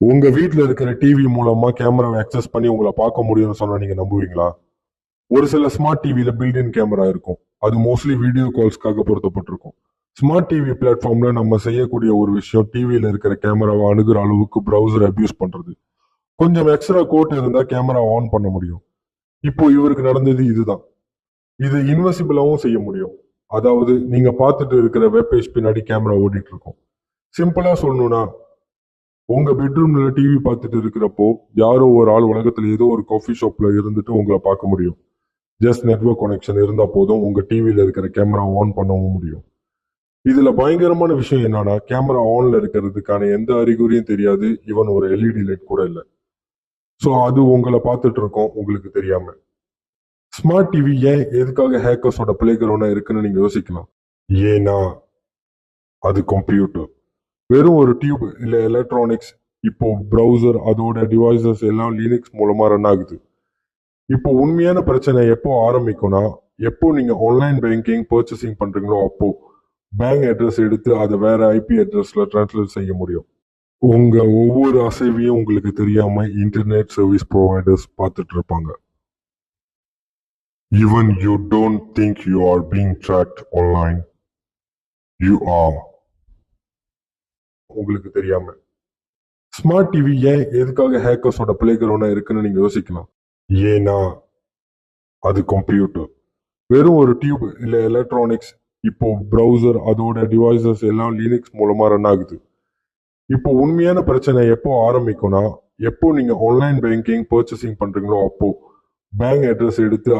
உங்க வீட்ல இருக்கிற டிவி மூலமா கேமராவை அக்சஸ் பண்ணி உங்களை பார்க்க முடியும்னு சொன்னா நீங்க நம்புவீங்களா? ஒரு சில ஸ்மார்ட் டிவில பில்ட்-இன் கேமரா இருக்கும். அது மோஸ்ட்லி வீடியோ கால்ஸ்க்காக பொருத்தப்பட்டிருக்கும். ஸ்மார்ட் டிவி பிளாட்ஃபார்ம்ல நம்ம செய்யக்கூடிய ஒரு விஷயம் டிவியில இருக்கிற கேமராவை அணுகிற அளவுக்கு பிரவுசர் அபியூஸ் பண்றது. கொஞ்சம் எக்ஸ்ட்ரா கோட் இருந்தா கேமரா ஆன் பண்ண முடியும். இப்போ இவருக்கு நடந்தது இதுதான். இது இன்வெசிபிளாவும் செய்ய முடியும். அதாவது நீங்க பார்த்துட்டு இருக்கிற வெப் பேஜ் பின்னாடி கேமரா ஓடிட்டு இருக்கும். சிம்பிளா சொல்லணும்னா, உங்க பெட்ரூம்ல டிவி பார்த்துட்டு இருக்கிறப்போ யாரோ ஒரு ஆள் உலகத்துல ஏதோ ஒரு காஃபி ஷாப்ல இருந்துட்டு உங்களை பார்க்க முடியும். ஜஸ்ட் நெட்வொர்க் கனெக்ஷன் இருந்தா போதும் உங்க டிவியில இருக்கிற கேமரா ஆன் பண்ணவும் முடியும். இதுல பயங்கரமான விஷயம் என்னன்னா, கேமரா ஆன்ல இருக்கிறதுக்கான எந்த அறிகுறியும் தெரியாது. ஈவன் ஒரு எல்இடி லைட் கூட இல்லை. ஸோ அது உங்களை பார்த்துட்டு இருக்கோம் உங்களுக்கு தெரியாம. ஸ்மார்ட் டிவி ஏன் எதுக்காக ஹேக்கர்ஸோட பிளே கிரவுண்டா இருக்குன்னு நீங்க யோசிக்கலாம். ஏன்னா அது கம்ப்யூட்டர். வெறும் ஒரு டியூப் இல்ல எலக்ட்ரானிக்ஸ். இப்போ பிரவுசர் அதோட டிவைசஸ் எல்லாம் லினக்ஸ் மூலமா ரன் ஆகுது. இப்போ உண்மையான பிரச்சனை எப்போ ஆரம்பிக்கும்னா, எப்போ நீங்க ஆன்லைன் பேங்கிங் பர்ச்சேசிங் பண்றீங்களோ அப்போ பேங்க் அட்ரஸ் எடுத்து அதை வேற ஐபி அட்ரஸ்ல டிரான்ஸ்லேட் செய்ய முடியும். உங்க ஒவ்வொரு அசைவையும் உங்களுக்கு தெரியாம இன்டர்நெட் சர்வீஸ் ப்ரொவைடர்ஸ் பார்த்துட்டு இருப்பாங்க. Even you don't think you are being tracked online, you are. உங்களுக்கு தெரியாம. ஸ்மார்ட் டிவி ஏன் எதுக்காக ஹேக்கர்ஸோட பிளே கிரவுண்டா இருக்குன்னு நீங்க யோசிக்கலாம். ஏன்னா அது கம்ப்யூட்டர். வெறும் ஒரு டியூப் இல்ல எலக்ட்ரானிக்ஸ். இப்போ பிரவுசர் அதோட டிவைசஸ் எல்லாம் லினக்ஸ் மூலமா ரன் ஆகுது. இப்போ உண்மையான பிரச்சனை எப்போ ஆரம்பிக்கும்னா, எப்போ நீங்க ஆன்லைன் பேங்கிங் பர்ச்சேசிங் பண்றீங்களோ அப்போ பேங்க் அட்ரஸ் எடுத்து